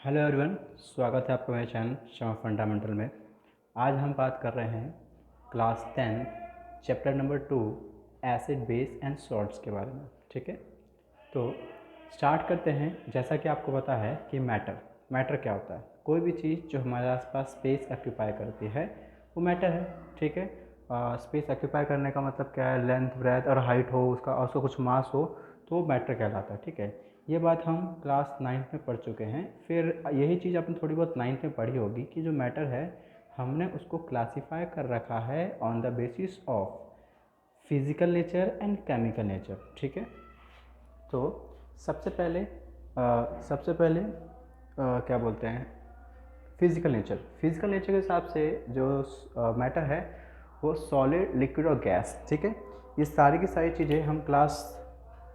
Hello everyone, स्वागत है आपका मेरे चैनल शमा फंडामेंटल में। आज हम बात कर रहे हैं class 10 chapter number 2 acid base and salts के बारे में। ठीक है, तो स्टार्ट करते हैं। जैसा कि आपको पता है कि मैटर क्या होता है। कोई भी चीज़ जो हमारे आसपास स्पेस ऑक्यूपाई करती है वो मैटर है। ठीक है, स्पेस ऑक्यूपाई करने का मतलब क्या है? लेंथ, ब्रेथ और हाइट हो, उसका कुछ मास हो तो वो मैटर कहलाता है। ठीक है, ये बात हम क्लास 9th में पढ़ चुके हैं। फिर यही चीज़ आपने थोड़ी बहुत 9th में पढ़ी होगी कि जो मैटर है हमने उसको क्लासीफाई कर रखा है on the basis of physical nature and chemical nature. ठीक है, तो सबसे पहले क्या बोलते हैं, फिज़िकल नेचर के हिसाब से जो मैटर है वो सॉलिड, लिक्विड और गैस। ठीक है, ये सारी की सारी चीज़ें हम क्लास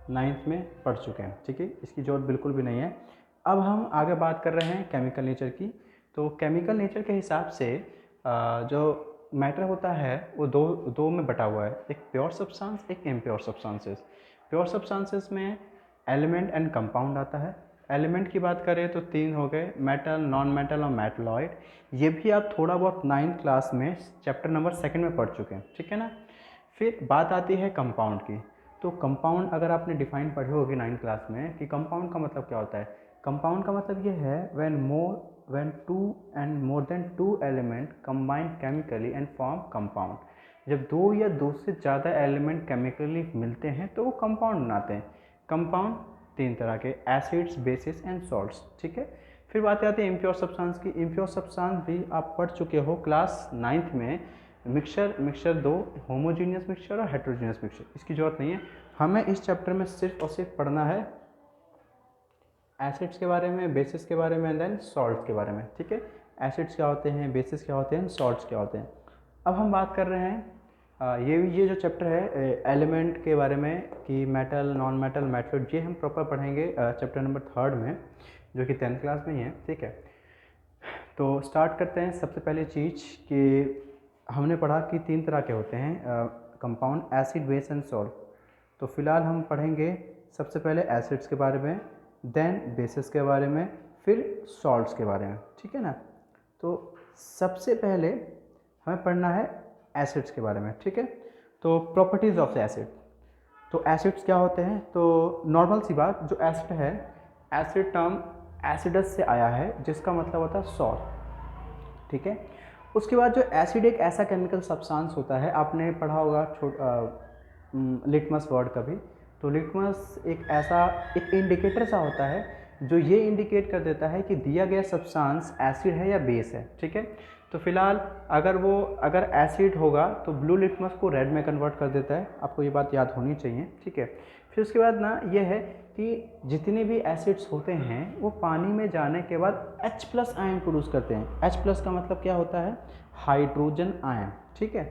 9th में पढ़ चुके हैं। ठीक है, इसकी ज़रूरत बिल्कुल भी नहीं है। अब हम आगे बात कर रहे हैं केमिकल नेचर की। तो केमिकल नेचर के हिसाब से जो मैटर होता है वो दो में बटा हुआ है, एक प्योर सब्सटेंस, एक इम्प्योर सब्सटेंसेस। प्योर सब्सटेंसेस में एलिमेंट एंड कंपाउंड आता है। एलिमेंट की बात करें तो 3 हो गए, मेटल, नॉन मेटल और मेटलॉइड। ये भी आप थोड़ा बहुत 9th क्लास में चैप्टर नंबर 2 में पढ़ चुके हैं। ठीक है ना। फिर बात आती है कंपाउंड की। तो कंपाउंड अगर आपने डिफाइन पढ़ी होगी 9th क्लास में कि कंपाउंड का मतलब क्या होता है। कंपाउंड का मतलब ये है when two and more than two element combine chemically and form compound. जब दो या दो से ज़्यादा एलिमेंट केमिकली मिलते हैं तो वो कंपाउंड बनाते हैं। कंपाउंड 3 तरह के, एसिड्स, बेसिस एंड सॉल्ट्स। ठीक है, फिर बात आती है इम्प्योर सब्सटेंस की। इम्प्योर सब्सटेंस भी आप पढ़ चुके हो क्लास 9th में। मिक्सचर 2, होमोजीनियस मिक्सचर और हेट्रोजीनियस मिक्सचर। इसकी ज़रूरत नहीं है, हमें इस चैप्टर में सिर्फ और सिर्फ पढ़ना है एसिड्स के बारे में, बेसिस के बारे में एंड देन सॉल्ट के बारे में। ठीक है, एसिड्स क्या होते हैं, बेसिस क्या होते हैं, सॉल्ट्स क्या होते हैं। अब हम बात कर रहे हैं ये जो चैप्टर है एलिमेंट के बारे में कि मेटल, नॉन मेटल, मेटल, ये हम प्रॉपर पढ़ेंगे चैप्टर नंबर 3 में, जो कि 10th क्लास में ही है। ठीक है, तो स्टार्ट करते हैं। सबसे पहली चीज़ कि हमने पढ़ा कि 3 तरह के होते हैं compound, acid, base and salt. तो फिलहाल हम पढ़ेंगे सबसे पहले एसिड्स के बारे में, देन बेसिस के बारे में, फिर सॉल्ट्स के बारे में। ठीक है ना। तो सबसे पहले हमें पढ़ना है एसिड्स के बारे में। ठीक है, तो प्रॉपर्टीज़ ऑफ एसिड। तो एसिड्स क्या होते हैं? तो नॉर्मल सी बात, जो एसिड है, एसिड टर्म एसिडस से आया है जिसका मतलब होता है सॉल्ट। ठीक है, उसके बाद जो एसिड एक ऐसा केमिकल सब्सटेंस होता है, आपने पढ़ा होगा लिटमस वर्ड कभी। तो लिटमस एक इंडिकेटर सा होता है जो ये इंडिकेट कर देता है कि दिया गया सब्सटेंस एसिड है या बेस है। ठीक है, तो फिलहाल अगर एसिड होगा तो ब्लू लिटमस को रेड में कन्वर्ट कर देता है। आपको ये बात याद होनी चाहिए। ठीक है, फिर उसके बाद ना ये है कि जितने भी एसिड्स होते हैं वो पानी में जाने के बाद H+ आयन प्रोड्यूस करते हैं। H+ का मतलब क्या होता है? Hydrogen ion. ठीक है,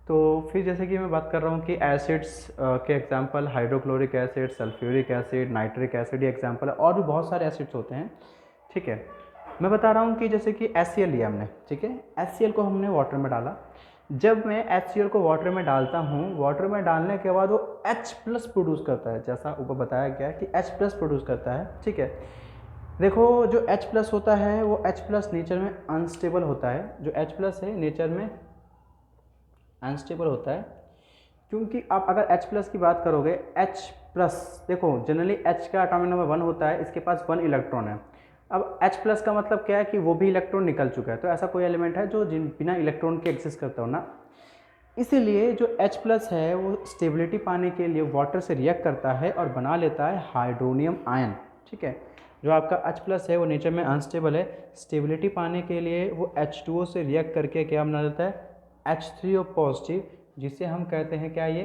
तो फिर जैसे कि मैं बात कर रहा हूँ कि एसिड्स के example hydrochloric acid, sulphuric acid, nitric acid, ये एग्जांपल है। और भी बहुत सारे एसिड्स होते हैं। ठीक है, मैं बता रहा हूँ कि जैसे कि HCl लिया हमने। ठीक है, HCl को हमने वाटर में डाला। जब मैं HCl को वाटर में डालता हूँ, वाटर में डालने के बाद वो H+ प्रोड्यूस करता है, जैसा ऊपर बताया गया कि H+ प्रोड्यूस करता है। ठीक है, देखो जो H+ होता है वो H+ नेचर में अनस्टेबल होता है। जो H+ है नेचर में अनस्टेबल होता है, क्योंकि आप अगर H+ की बात करोगे, H+, देखो जनरली H का एटॉमिक नंबर 1 होता है, इसके पास 1 इलेक्ट्रॉन है। अब H+ का मतलब क्या है कि वो भी इलेक्ट्रॉन निकल चुका है। तो ऐसा कोई एलिमेंट है जो बिना इलेक्ट्रॉन के एग्जिस्ट करता हो ना। इसीलिए जो H+ है वो स्टेबिलिटी पाने के लिए वाटर से रिएक्ट करता है और बना लेता है हाइड्रोनियम आयन। ठीक है, जो आपका H+ है वो नेचर में अनस्टेबल है। स्टेबिलिटी पाने के लिए वो H2O से रिएक्ट करके क्या बना लेता है? H3O पॉजिटिव, जिसे हम कहते हैं क्या? ये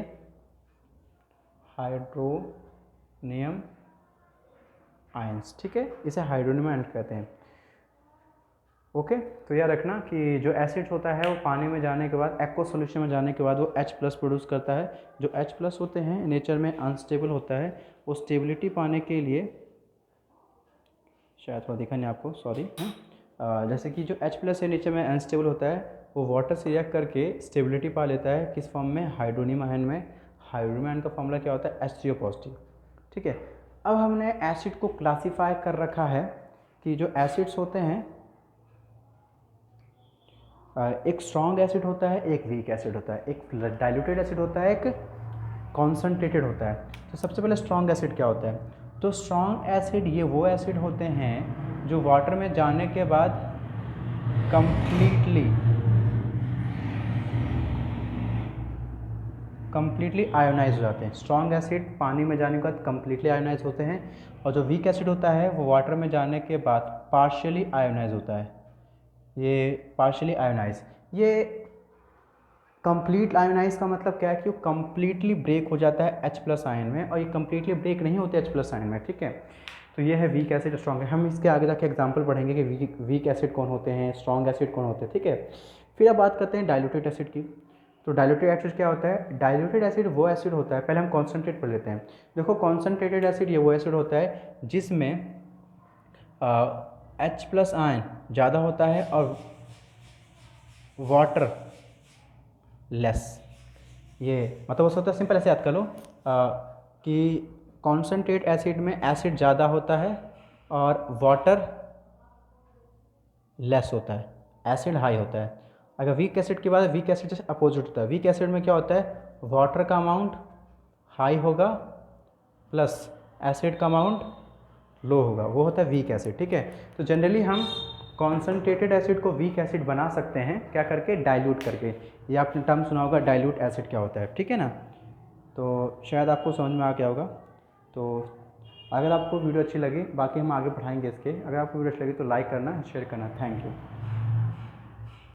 हाइड्रोनियम आयंस। ठीक है, इसे हाइड्रोनियम आयन कहते हैं। ओके, तो याद रखना कि जो एसिड होता है वो पानी में जाने के बाद, एक्वा सॉल्यूशन में जाने के बाद वो H+ प्रोड्यूस करता है। जो H+ होते हैं नेचर में अनस्टेबल होता है। वो स्टेबिलिटी पाने के लिए, शायद थोड़ा दिखा नहीं आपको, सॉरी। जैसे कि जो H+ है नेचर में अनस्टेबल होता है, वो वाटर से रिएक्ट करके स्टेबिलिटी पा लेता है। किस फॉर्म में? हाइड्रोनियम आयन में। हाइड्रोनियम आयन का फॉर्मूला क्या होता है? H3O positive. ठीक है, अब हमने एसिड को क्लासीफाई कर रखा है कि जो एसिड्स होते हैं, एक स्ट्रॉन्ग एसिड होता है, एक वीक एसिड होता है, एक डाइल्यूटेड एसिड होता है, एक कॉन्सनट्रेटेड होता है। तो सबसे पहले स्ट्रॉन्ग एसिड क्या होता है? तो स्ट्रॉन्ग एसिड ये वो एसिड होते हैं जो वाटर में जाने के बाद कंप्लीटली आयोनाइज हो जाते हैं। स्ट्रॉन्ग एसिड पानी में जाने के बाद कंप्लीटली आयोनाइज होते हैं, और जो वीक एसिड होता है वो वाटर में जाने के बाद पार्शियली आयोनाइज होता है। ये पार्शियली आयोनाइज, ये कंप्लीट आयोनाइज का मतलब क्या है कि वो कंप्लीटली ब्रेक हो जाता है H+ आयन में, और ये कंप्लीटली ब्रेक नहीं होते H+ आयन में, ठीक है। तो ये है वीक एसिड, स्ट्रॉन्ग है। हम इसके आगे जाके एग्जांपल पढ़ेंगे कि वीक एसिड कौन होते हैं, स्ट्रॉन्ग एसिड कौन होते हैं, ठीक है। फिर अब बात करते हैं डाइल्यूटेड एसिड की। तो डाइल्यूटेड एसिड क्या होता है? डाइल्यूटेड एसिड वो एसिड होता है, पहले हम कॉन्सेंट्रेट पढ़ लेते हैं। देखो कॉन्सेंट्रेटेड एसिड ये वो एसिड होता है जिसमें H+ आयन ज़्यादा होता है और वाटर लेस। ये मतलब उस होता है, सिंपल ऐसे याद कर लो कि कॉन्सेंट्रेट एसिड में एसिड ज़्यादा होता है और वाटर लेस होता है, एसिड हाई होता है। अगर वीक एसिड की बात है, वीक एसिड से अपोजिट होता है। वीक एसिड में क्या होता है? वाटर का अमाउंट हाई होगा प्लस एसिड का अमाउंट लो होगा, वो होता है वीक एसिड, ठीक है। तो जनरली हम कॉन्सेंट्रेटेड एसिड को वीक एसिड बना सकते हैं, क्या करके? डाइल्यूट करके। ये आपने टर्म सुना होगा, डाइल्यूट एसिड क्या होता है, ठीक है ना। तो शायद आपको समझ में आ गया होगा। तो अगर आपको वीडियो अच्छी लगी, बाकी हम आगे बढ़ाएंगे इसके, अगर आपको वीडियो अच्छी लगी तो लाइक करना, शेयर करना। Thank you.